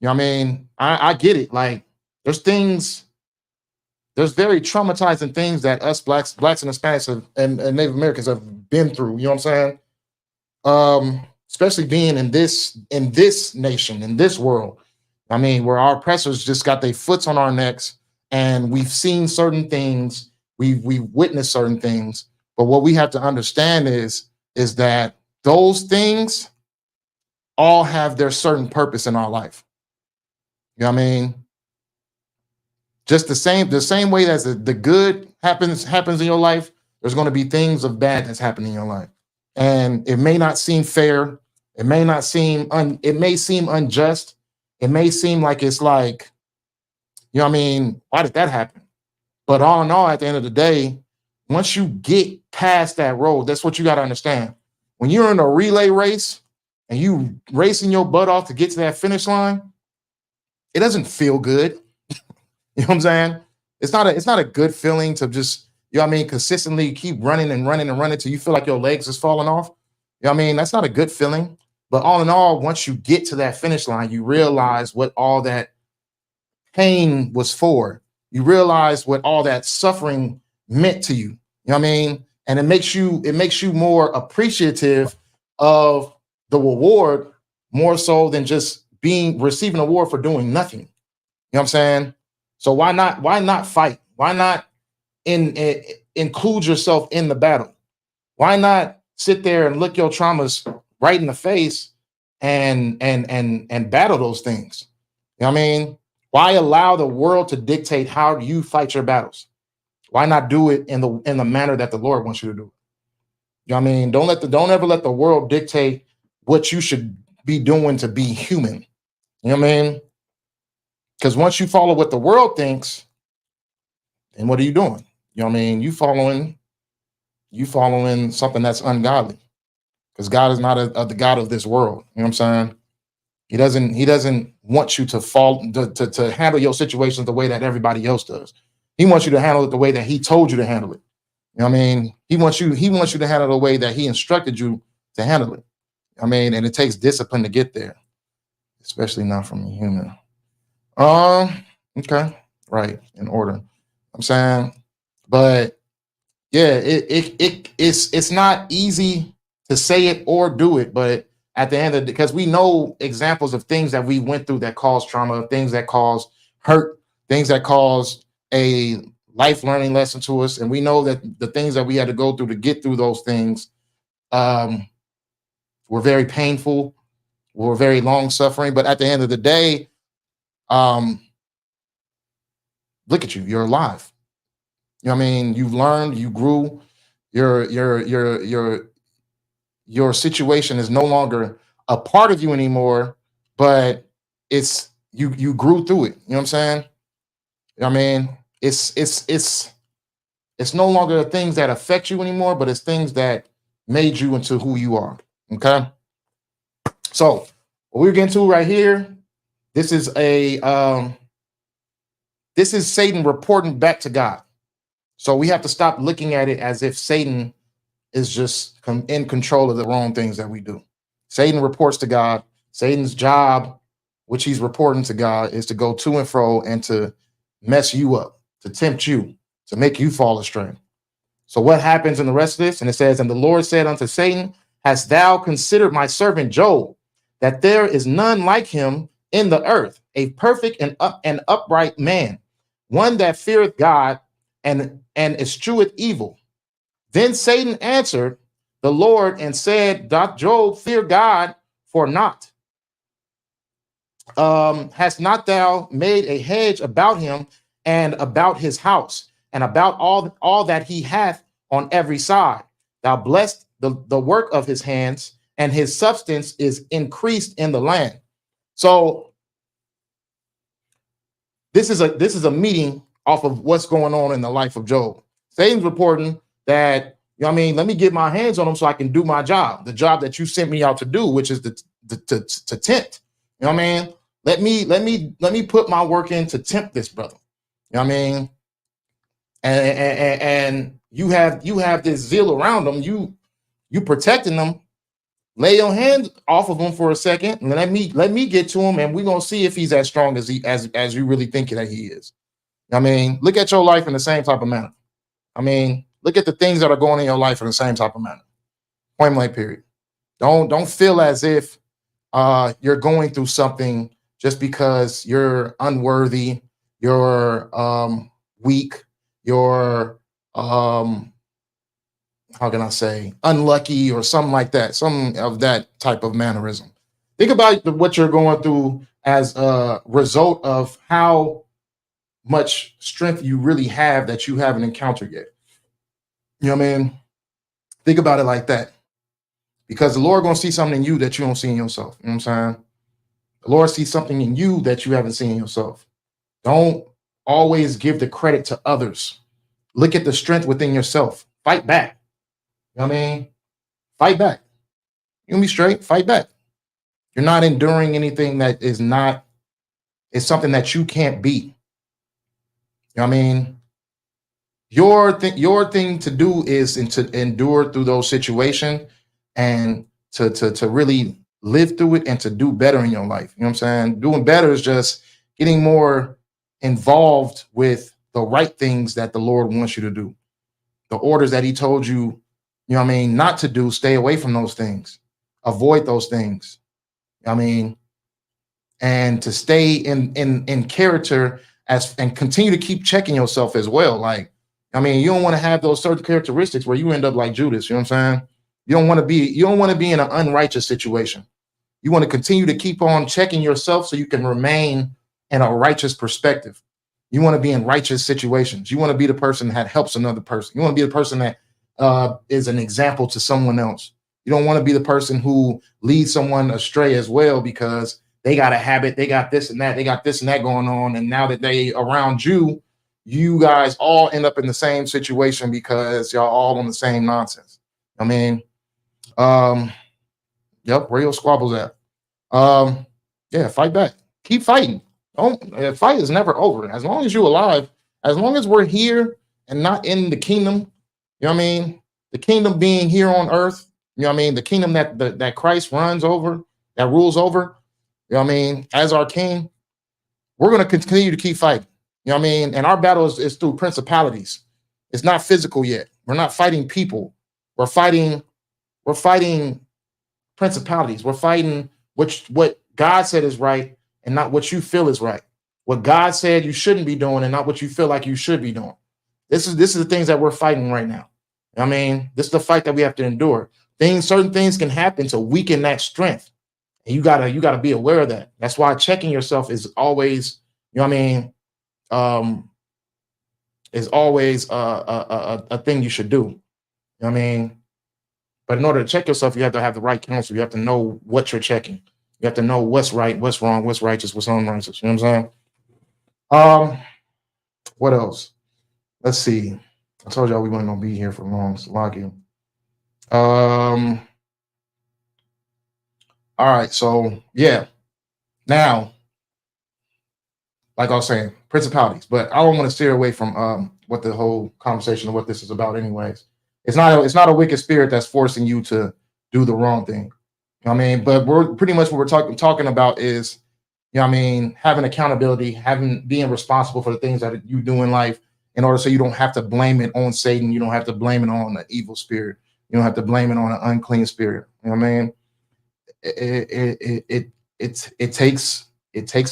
You know what I mean? I get it. Like, there's very traumatizing things that us blacks and Hispanics and Native Americans have been through. You know what I'm saying? Especially being in this nation, in this world. I mean, where our oppressors just got their foots on our necks, and we've seen certain things, we've witnessed certain things. But what we have to understand is that those things all have their certain purpose in our life. You know what I mean? Just the same way that the good happens in your life, there's going to be things of bad that's happening in your life. And it may not seem fair. It may not seem, it may seem unjust. It may seem like it's like, you know what I mean? Why did that happen? But all in all, at the end of the day, once you get past that road, that's what you got to understand. When you're in a relay race and you racing your butt off to get to that finish line, it doesn't feel good. You know what I'm saying? It's not a good feeling to just, you know what I mean, consistently keep running and running and running till you feel like your legs is falling off. You know what I mean? That's not a good feeling. But all in all, once you get to that finish line, you realize what all that pain was for. You realize what all that suffering meant to you. You know what I mean? And it makes you more appreciative of the reward, more so than just receiving an award for doing nothing. You know what I'm saying? So why not fight? Why not include yourself in the battle? Why not sit there and look your traumas right in the face and battle those things? You know what I mean? Why allow the world to dictate how you fight your battles? Why not do it in the manner that the Lord wants you to do it? You know what I mean? Don't ever let the world dictate what you should be doing to be human. You know what I mean? Because once you follow what the world thinks, then what are you doing? You know what I mean? You following something that's ungodly. Because God is not the God of this world. You know what I'm saying? He doesn't want you to to handle your situations the way that everybody else does. He wants you to handle it the way that he told you to handle it. You know what I mean? He wants you to handle it the way that he instructed you to handle it. I mean, and it takes discipline to get there, especially not from a human. Okay, right, in order. I'm saying, but yeah, it's not easy to say it or do it, but at the end of because we know examples of things that we went through that caused trauma, things that caused hurt, things that caused a life learning lesson to us, and we know that the things that we had to go through to get through those things were very painful, were very long suffering. But at the end of the day, look at you, you're alive. You know what I mean? You've learned, you grew, your situation is no longer a part of you anymore, but it's you grew through it. You know what I'm saying? You know what I mean? It's no longer things that affect you anymore, but it's things that made you into who you are. Okay. So what we're getting to right here, this is Satan reporting back to God. So we have to stop looking at it as if Satan is just in control of the wrong things that we do. Satan reports to God. Satan's job, which he's reporting to God, is to go to and fro and to mess you up, to tempt you, to make you fall astray. So what happens in the rest of this? And it says, and the Lord said unto Satan, hast thou considered my servant Job, that there is none like him in the earth, a perfect and upright man, one that feareth God and escheweth evil. Then Satan answered the Lord and said, doth Job fear God for naught? Hast not thou made a hedge about him and about his house and about all that he hath on every side? Thou blessed the work of his hands, and his substance is increased in the land. So this is a meeting off of what's going on in the life of Job. Satan's reporting that, you know what I mean, let me get my hands on him so I can do my job, the job that you sent me out to do, which is to tempt. You know what I mean? Let me put my work in to tempt this brother. You know what I mean? And you have this zeal around them. You protecting them. Lay your hand off of him for a second and let me get to him, and we're gonna see if he's as strong as as you really think that he is. I mean, look at your life in the same type of manner. I mean, look at the things that are going in your life in the same type of manner. Point blank, period. Don't feel as if you're going through something just because you're unworthy, you're weak, you're how can I say, unlucky or something like that, some of that type of mannerism. Think about what you're going through as a result of how much strength you really have that you haven't encountered yet. You know what I mean? Think about it like that. Because the Lord going to see something in you that you don't see in yourself. You know what I'm saying? The Lord sees something in you that you haven't seen in yourself. Don't always give the credit to others. Look at the strength within yourself. Fight back. You know what I mean? Fight back. You can be straight, fight back. You're not enduring anything that is something that you can't beat. You know what I mean? Your thing to do is to endure through those situations and to really live through it and to do better in your life. You know what I'm saying? Doing better is just getting more involved with the right things that the Lord wants you to do. The orders that he told you, you know what I mean, not to do, stay away from those things. Avoid those things. You know what I mean? And to stay in character and continue to keep checking yourself as well. Like, I mean, you don't want to have those certain characteristics where you end up like Judas, you know what I'm saying? You don't want to be in an unrighteous situation. You want to continue to keep on checking yourself so you can remain in a righteous perspective. You want to be in righteous situations. You want to be the person that helps another person. You want to be the person that is an example to someone else. You don't want to be the person who leads someone astray as well because they got a habit, they got this and that, they got this and that going on. And now that they around you, you guys all end up in the same situation because y'all all on the same nonsense. I mean, yep, where your squabbles at? Yeah, fight back. Keep fighting. Fight is never over. As long as you're alive, as long as we're here and not in the kingdom, you know what I mean? The kingdom being here on earth, you know what I mean? The kingdom that Christ runs over, that rules over, you know what I mean? As our king, we're going to continue to keep fighting. You know what I mean? And our battle is through principalities. It's not physical yet. We're not fighting people. We're fighting principalities. We're fighting what God said is right and not what you feel is right. What God said you shouldn't be doing and not what you feel like you should be doing. This is the things that we're fighting right now. I mean, this is the fight that we have to endure. Certain things can happen to weaken that strength. And you gotta be aware of that. That's why checking yourself is always, you know what I mean, is always a thing you should do. You know what I mean? But in order to check yourself, you have to have the right counsel. You have to know what you're checking. You have to know what's right, what's wrong, what's righteous, what's unrighteous. You know what I'm saying? What else? Let's see. I told y'all we weren't gonna be here for long. So lock you. All right. So yeah. Now, like I was saying, principalities, but I don't want to steer away from what the whole conversation of what this is about, anyways. It's not a wicked spirit that's forcing you to do the wrong thing. You know what I mean? But we're pretty much what we're talking about is, you know what I mean, having accountability, being responsible for the things that you do in life in order so you don't have to blame it on Satan. You don't have to blame it on an evil spirit. You don't have to blame it on an unclean spirit. You know what I mean? It takes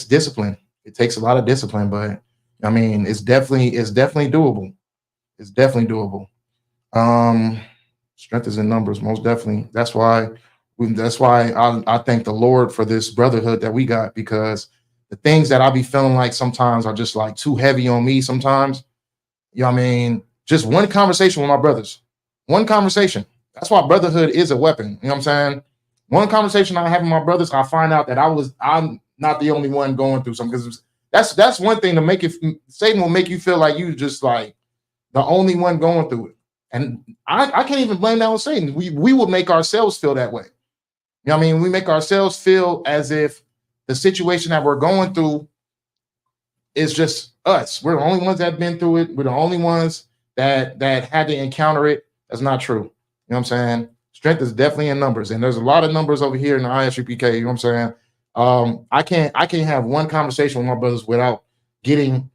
discipline. It takes a lot of discipline, but you know I mean, it's definitely doable. It's definitely doable. Strength is in numbers, most definitely. That's why I thank the Lord for this brotherhood that we got, because the things that I be feeling like sometimes are just like too heavy on me sometimes. You know what I mean? Just one conversation with my brothers. One conversation. That's why brotherhood is a weapon. You know what I'm saying? One conversation I have with my brothers, I find out that I'm not the only one going through something. Because that's one thing to make it. Satan will make you feel like you just like the only one going through it. And I can't even blame that on Satan. We would make ourselves feel that way. You know what I mean? We make ourselves feel as if the situation that we're going through is just us. We're the only ones that have been through it. We're the only ones that had to encounter it. That's not true. You know what I'm saying? Strength is definitely in numbers, and there's a lot of numbers over here in the ISUPK. You know what I'm saying? I can't have one conversation with my brothers without getting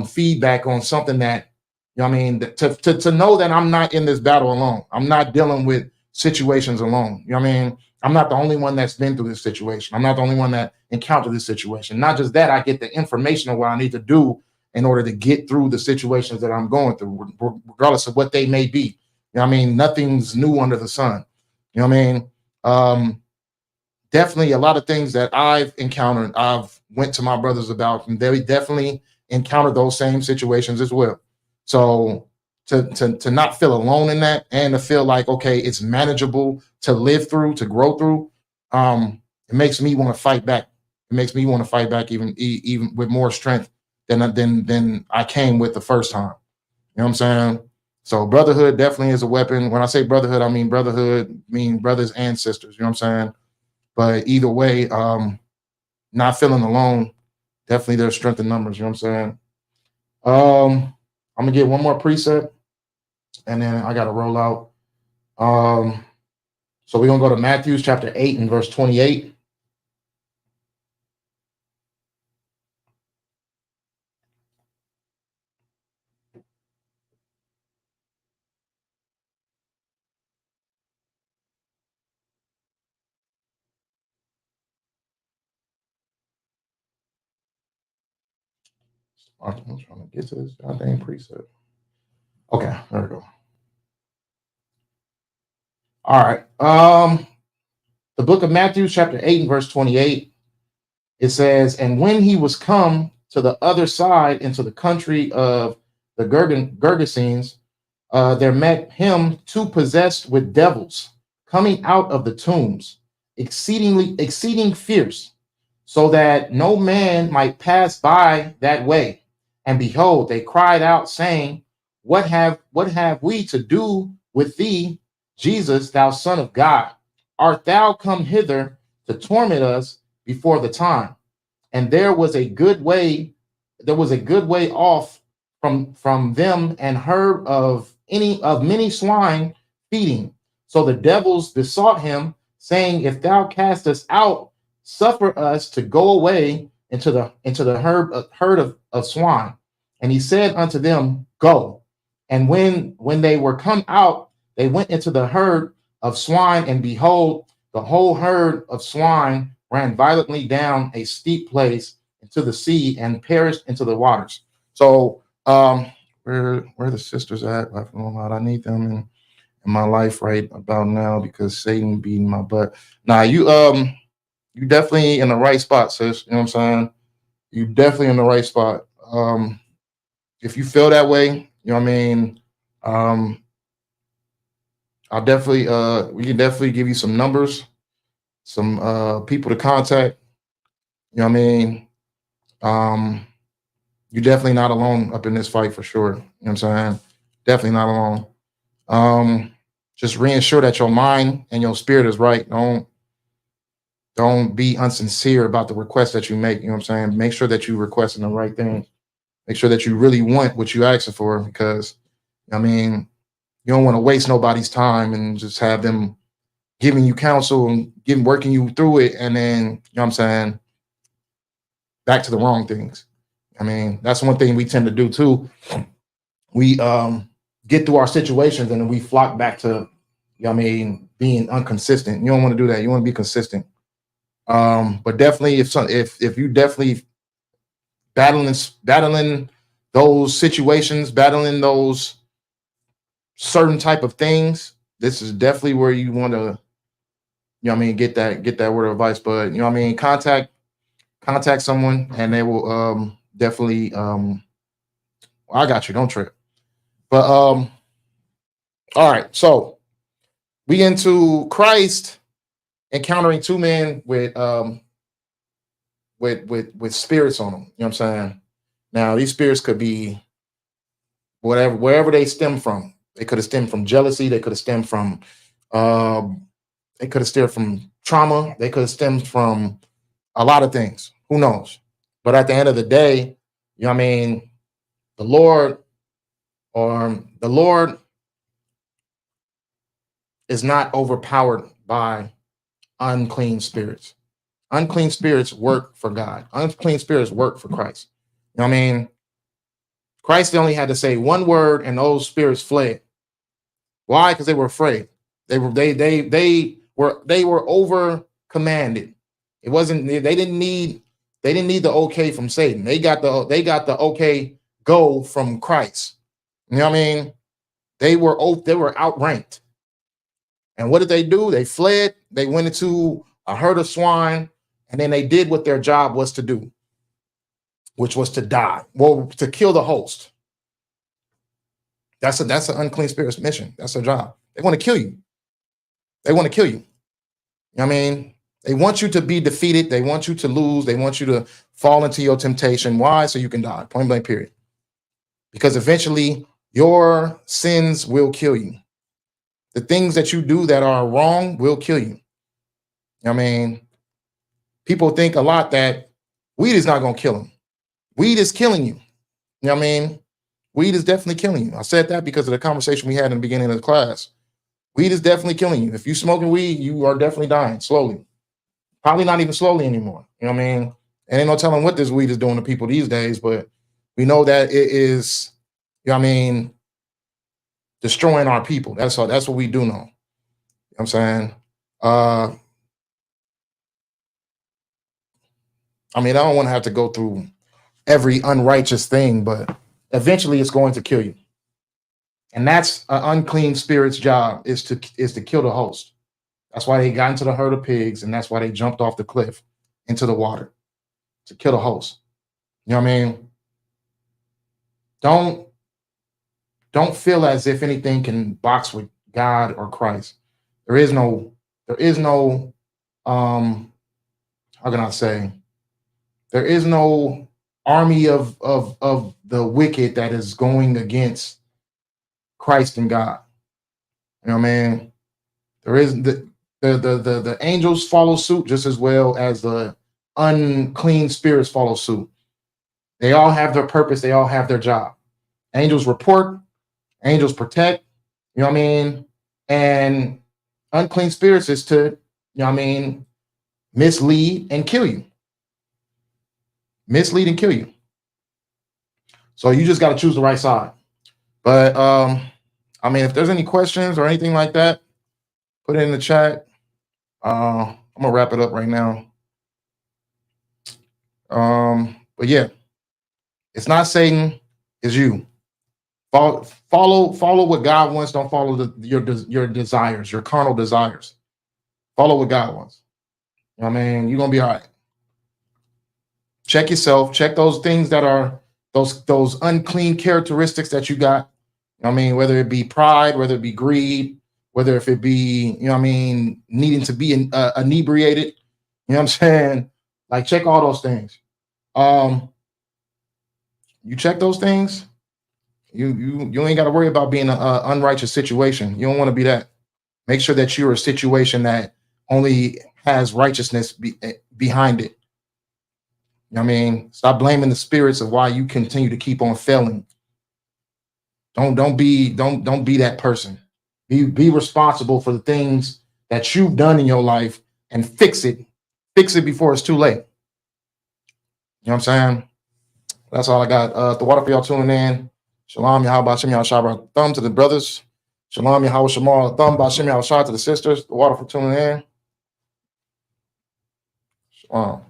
feedback on something that, you know what I mean, to know that I'm not in this battle alone. I'm not dealing with situations alone. You know what I mean? I'm not the only one that's been through this situation. I'm not the only one that encountered this situation. Not just that, I get the information of what I need to do in order to get through the situations that I'm going through, regardless of what they may be. You know what I mean? Nothing's new under the sun. You know what I mean? Definitely a lot of things that I've encountered, I've went to my brothers about, and they definitely encountered those same situations as well. So to not feel alone in that, and to feel like, okay, it's manageable to live through, to grow through, it makes me want to fight back. It makes me want to fight back even with more strength than I came with the first time. You know what I'm saying? So brotherhood definitely is a weapon. When I say brotherhood, I mean brothers and sisters. You know what I'm saying? But either way, not feeling alone, definitely there's strength in numbers. You know what I'm saying? I'm gonna get one more preset, and then I gotta roll out. So we're gonna go to Matthew chapter 8 and verse 28. I'm trying to get to this goddamn preset. Okay, there we go. All right. The book of Matthew, chapter 8 and verse 28. It says, and when he was come to the other side into the country of the Gergesenes, there met him two possessed with devils, coming out of the tombs, exceeding fierce, so that no man might pass by that way. And behold, they cried out, saying, What have we to do with thee, Jesus, thou Son of God? Art thou come hither to torment us before the time? And there was a good way off from them, and herd of many swine feeding. So the devils besought him, saying, If thou cast us out, suffer us to go away into the herd of swine. And he said unto them, Go. And when they were come out, they went into the herd of swine, and behold, the whole herd of swine ran violently down a steep place into the sea and perished into the waters. So where the sisters at? I need them in my life right about now, because Satan beating my butt. Nah, you definitely in the right spot, sis. You know what I'm saying? You definitely in the right spot. If you feel that way, you know what I mean? I'll definitely we can definitely give you some numbers, some people to contact. You know what I mean? You're definitely not alone up in this fight for sure. You know what I'm saying? Definitely not alone. Just reassure that your mind and your spirit is right. Don't be unsincere about the request that you make. You know what I'm saying? Make sure that you're requesting the right thing. Make sure that you really want what you asking for, because I mean, you don't want to waste nobody's time and just have them giving you counsel and working you through it, and then, you know what I'm saying, back to the wrong things. I mean, that's one thing we tend to do too. We get through our situations and then we flock back to, you know what I mean, being inconsistent. You don't want to do that. You want to be consistent. But definitely, if you definitely battling those situations, battling those certain type of things, this is definitely where you want to, get that word of advice. But contact someone, and they will definitely I got you, don't trip. But all right, so we get into Christ encountering two men with spirits on them. You know what I'm saying? Now these spirits could be wherever they stem from. They could have stemmed from jealousy. They could have stemmed from trauma. They could have stemmed from a lot of things. Who knows? But at the end of the day, the Lord is not overpowered by unclean spirits. Unclean spirits work for God. Unclean spirits work for Christ. You know what I mean? Christ only had to say one word and those spirits fled. Why? Because they were afraid. They were over commanded. It wasn't, they didn't need the okay from Satan. They got the okay go from Christ. You know what I mean? They were outranked. And what did they do? They fled. They went into a herd of swine, and then they did what their job was to do, which was to die. Well, to kill the host. That's an unclean spirit's mission. That's their job. They want to kill you. They want to kill you. You know what I mean? They want you to be defeated. They want you to lose. They want you to fall into your temptation. Why? So you can die. Point blank, period. Because eventually your sins will kill you. The things that you do that are wrong will kill you. I mean, people think a lot that weed is not going to kill them. Weed is killing you. You know what I mean? Weed is definitely killing you. I said that because of the conversation we had in the beginning of the class. Weed is definitely killing you. If you're smoking weed, you are definitely dying slowly. Probably not even slowly anymore. You know what I mean? And ain't no telling what this weed is doing to people these days, but we know that it is, destroying our people. That's what we do know. You know what I'm saying? I don't want to have to go through every unrighteous thing, but eventually it's going to kill you. And that's an unclean spirit's job, is to kill the host. That's why they got into the herd of pigs, and that's why they jumped off the cliff into the water, to kill the host. You know what I mean? Don't feel as if anything can box with God or Christ. There is no, how can I say? There is no army of the wicked that is going against Christ and God. You know what I mean? There is the angels follow suit just as well as the unclean spirits follow suit. They all have their purpose. They all have their job. Angels report, angels protect, you know what I mean? And unclean spirits is to, you know what I mean, mislead and kill you. Mislead and kill you. So you just got to choose the right side. But if there's any questions or anything like that, put it in the chat. I'm gonna wrap it up right now. But yeah, it's not Satan, it's you. Follow what God wants. Don't follow your desires, your carnal desires. Follow what God wants. You know what I mean? You're gonna be all right. Check yourself. Check those things that are those unclean characteristics that you got. You know what I mean? Whether it be pride, whether it be greed, whether if it be, you know what I mean, needing to be inebriated. You know what I'm saying? Like, check all those things. You check those things, you ain't got to worry about being an unrighteous situation. You don't want to be that. Make sure that you're a situation that only has righteousness behind it. You know what I mean? Stop blaming the spirits of why you continue to keep on failing. Don't be that person. Be responsible for the things that you've done in your life and fix it. Fix it before it's too late. You know what I'm saying? That's all I got. The water for y'all tuning in. Shalom, Yahweh, Shem, Yahweh, thumb to the brothers. Shalom, Yahweh, Shemal, thumb, Bashem, Yahweh, to the sisters. The water for tuning in. Shalom.